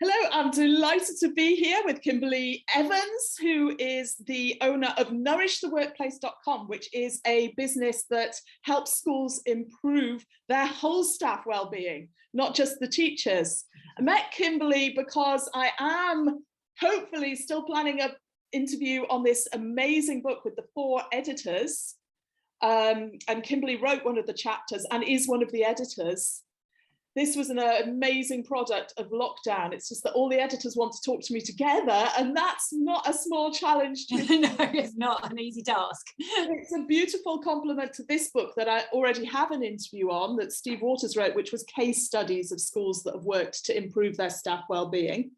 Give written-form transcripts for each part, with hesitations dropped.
Hello, I'm delighted to be here with Kimberley Evans, who is the owner of NourishTheWorkplace.com, which is a business that helps schools improve their whole staff well-being, not just the teachers. I met Kimberley because I am hopefully still planning an interview on this amazing book with the 4 editors. And Kimberley wrote one of the chapters and is one of the editors. This was an amazing product of lockdown. It's just that all the editors want to talk to me together, and that's not a small challenge. No, it's not an easy task. It's a beautiful complement to this book that I already have an interview on that Steve Waters wrote, which was case studies of schools that have worked to improve their staff well-being.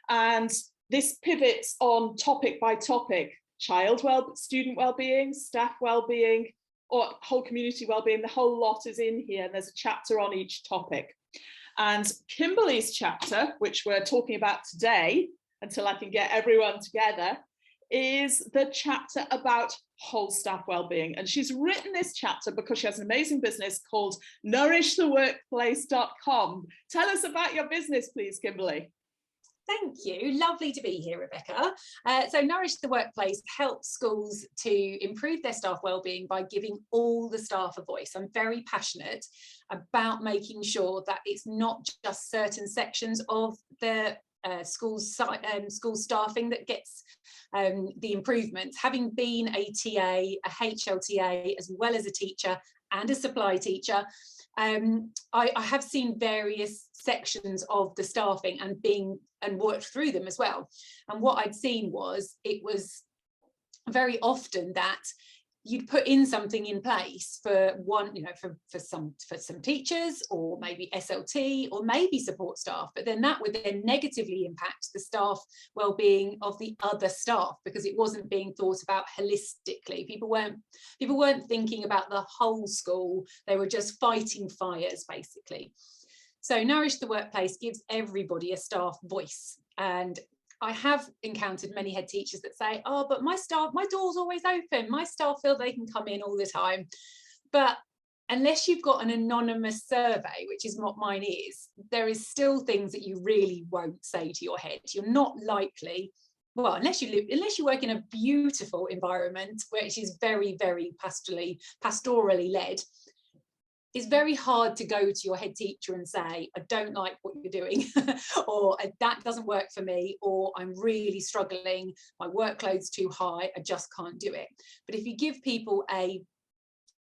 And this pivots on topic by topic: student well-being, staff well-being, or whole community well-being. The whole lot is in here, and there's a chapter on each topic. And Kimberley's chapter, which we're talking about today, until I can get everyone together, is the chapter about whole staff well-being. And she's written this chapter because she has an amazing business called NourishTheWorkplace.com. Tell us about your business, please, Kimberley. Thank you. Lovely to be here, Rebecca. So Nourish the Workplace helps schools to improve their staff wellbeing by giving all the staff a voice. I'm very passionate about making sure that it's not just certain sections of the school staffing that gets the improvements. Having been a TA, a HLTA, as well as a teacher and a supply teacher, I have seen various sections of the staffing and worked through them as well. And what I'd seen was, it was very often that you'd put in something in place for one, for some teachers, or maybe SLT, or maybe support staff, but then that would then negatively impact the staff well-being of the other staff, because it wasn't being thought about holistically. People weren't thinking about the whole school. They were just fighting fires, basically. So Nourish the Workplace gives everybody a staff voice. And I have encountered many head teachers that say, oh, but my door's always open. My staff feel they can come in all the time. But unless you've got an anonymous survey, which is what mine is, there is still things that you really won't say to your head. You're not likely, well, unless you work in a beautiful environment, which is very, very pastorally led. It's very hard to go to your head teacher and say, I don't like what you're doing, or that doesn't work for me, or I'm really struggling, my workload's too high, I just can't do it. But if you give people an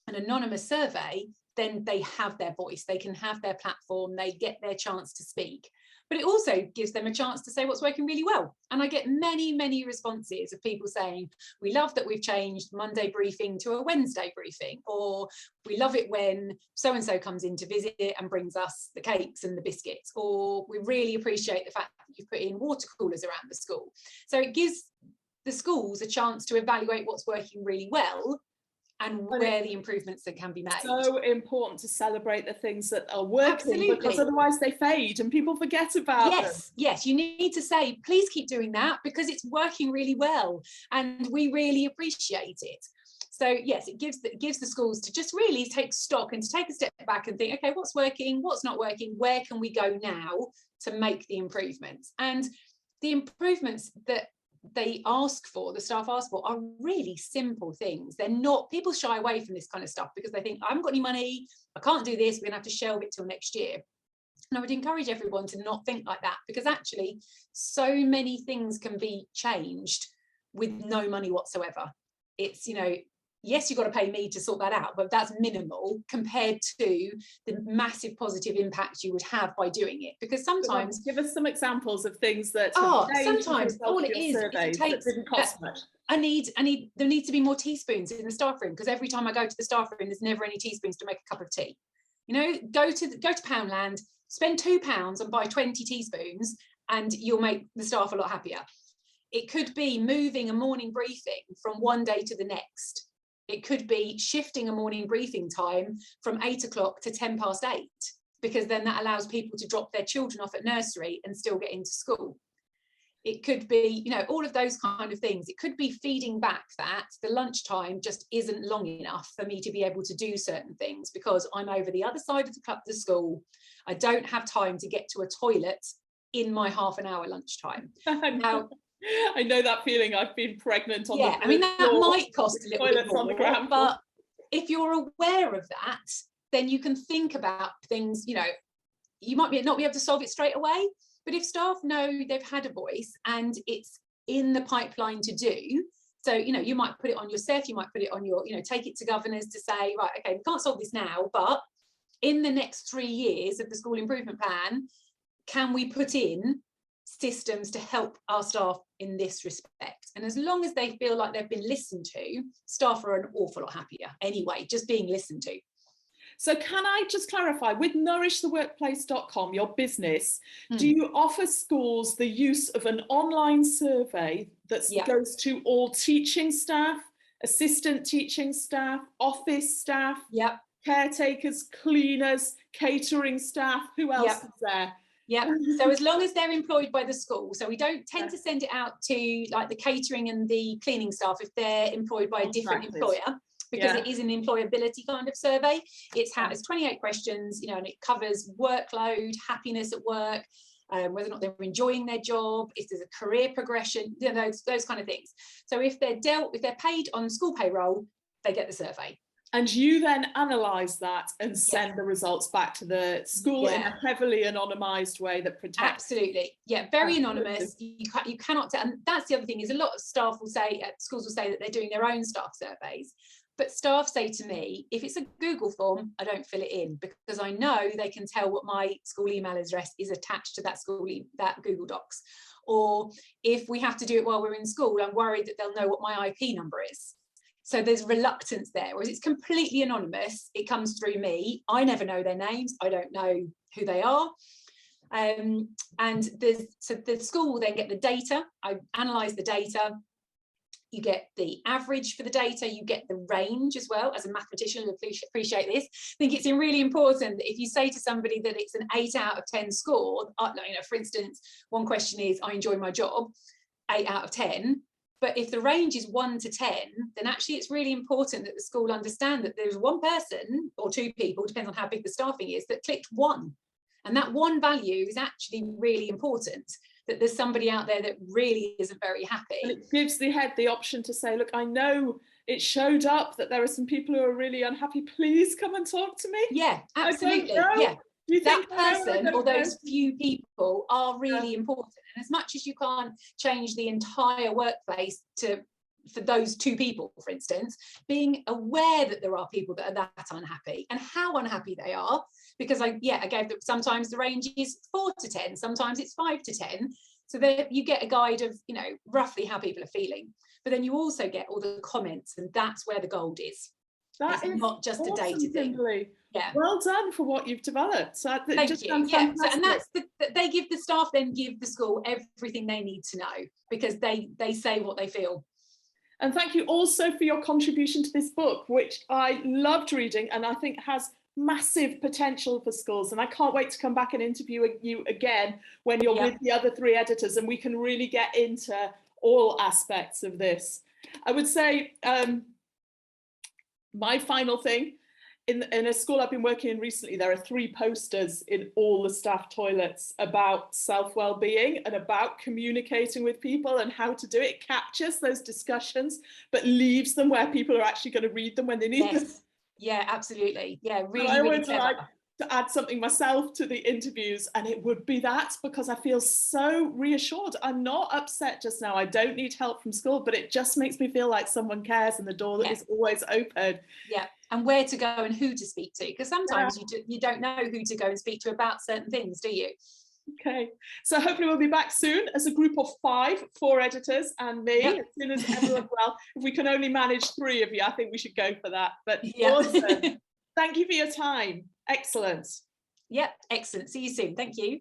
anonymous survey, then they have their voice, they can have their platform, they get their chance to speak. But it also gives them a chance to say what's working really well. And I get many, many responses of people saying, we love that we've changed Monday briefing to a Wednesday briefing, or we love it when so-and-so comes in to visit and brings us the cakes and the biscuits, or we really appreciate the fact that you've put in water coolers around the school. So it gives the schools a chance to evaluate what's working really well and where the improvements that can be made. So important to celebrate the things that are working. Absolutely. Because otherwise they fade and people forget about them. Yes, you need to say, please keep doing that because it's working really well and we really appreciate it. So yes, it gives the schools to just really take stock and to take a step back and think, okay, what's working, what's not working, where can we go now to make the improvements? And the improvements that the staff ask for, are really simple things. They're not, people shy away from this kind of stuff because they think, I haven't got any money, I can't do this, we're gonna have to shelve it till next year. And I would encourage everyone to not think like that, because actually so many things can be changed with no money whatsoever. It's, yes, you've got to pay me to sort that out, but that's minimal compared to the massive positive impact you would have by doing it. Because sometimes, give us some examples of things that sometimes all it is, it takes, didn't cost much. there needs to be more teaspoons in the staff room, because every time I go to the staff room, there's never any teaspoons to make a cup of tea. Go to Poundland, spend £2 and buy 20 teaspoons, and you'll make the staff a lot happier. It could be moving a morning briefing from one day to the next. It could be shifting a morning briefing time from 8 o'clock to 8:10, because then that allows people to drop their children off at nursery and still get into school. It could be, all of those kind of things. It could be feeding back that the lunchtime just isn't long enough for me to be able to do certain things because I'm over the other side of the school. I don't have time to get to a toilet in my half an hour lunchtime. Now, I know that feeling. I've been pregnant on yeah, the I mean, that floor, might cost a little bit more, on the ground floor. but if you're aware of that, then you can think about things, you know, you might not be able to solve it straight away, but if staff know they've had a voice and it's in the pipeline to do, so, you know, you might put it on yourself, you might put it on your, you know, take it to governors to say, right, okay, we can't solve this now, but in the next 3 years of the school improvement plan, can we put in systems to help our staff in this respect? And as long as they feel like they've been listened to, staff are an awful lot happier anyway, just being listened to. So can I just clarify, with nourishtheworkplace.com, your business, do you offer schools the use of an online survey that goes to all teaching staff, assistant teaching staff, office staff, caretakers, cleaners, catering staff? Who else is there? Yeah, so as long as they're employed by the school, so we don't tend to send it out to like the catering and the cleaning staff if they're employed by a different employer, because it is an employability kind of survey. It's 28 questions, you know, and it covers workload, happiness at work, whether or not they're enjoying their job, if there's a career progression, you know, those kind of things. So if they're paid on school payroll, they get the survey. And you then analyse that and send the results back to the school in a heavily anonymised way that protects. Absolutely, yeah, very anonymous. You cannot, and that's the other thing, is a lot of staff will say, schools will say that they're doing their own staff surveys, but staff say to me, if it's a Google form, I don't fill it in, because I know they can tell what my school email address is attached to that that Google Docs. Or if we have to do it while we're in school, I'm worried that they'll know what my IP number is. So there's reluctance there, whereas it's completely anonymous. It comes through me. I never know their names. I don't know who they are. And so the school will then get the data. I analyse the data. You get the average for the data. You get the range as well. As a mathematician, you'll appreciate this. I think it's really important that if you say to somebody that it's an 8 out of 10 score, you know, for instance, one question is, I enjoy my job, 8 out of 10. But if the range is 1 to 10, then actually it's really important that the school understand that there's one person or 2 people, depends on how big the staffing is, that clicked 1. And that 1 value is actually really important, that there's somebody out there that really isn't very happy. And it gives the head the option to say, look, I know it showed up that there are some people who are really unhappy. Please come and talk to me. Yeah, absolutely. Yeah. That person or those few people are really important. And as much as you can't change the entire workplace for those 2 people, for instance, being aware that there are people that are that unhappy and how unhappy they are, because I gave them, sometimes the range is 4 to 10, sometimes it's 5 to 10. So there you get a guide of, you know, roughly how people are feeling. But then you also get all the comments, and that's where the gold is. It's not just a data thing. Kimberley. Yeah. Well done for what you've developed. So thank you. Yeah. So, and that's they give the staff, then give the school everything they need to know, because they say what they feel. And thank you also for your contribution to this book, which I loved reading and I think has massive potential for schools. And I can't wait to come back and interview you again when you're with the other 3 editors and we can really get into all aspects of this. I would say my final thing, in a school I've been working in recently, there are 3 posters in all the staff toilets about self-wellbeing and about communicating with people and how to do it. It captures those discussions, but leaves them where people are actually going to read them when they need them. Yeah, absolutely. Yeah, really, I really would clever. like to add something myself to the interviews, and it would be that, because I feel so reassured. I'm not upset just now. I don't need help from school, but it just makes me feel like someone cares and the door that is always open. Yeah, and where to go and who to speak to, because sometimes you don't know who to go and speak to about certain things, do you? Okay, so hopefully we'll be back soon as a group of 5, 4 editors and me, as soon as everyone, well, if we can only manage 3 of you, I think we should go for that. But awesome. Thank you for your time. Excellent. Yep, excellent. See you soon. Thank you.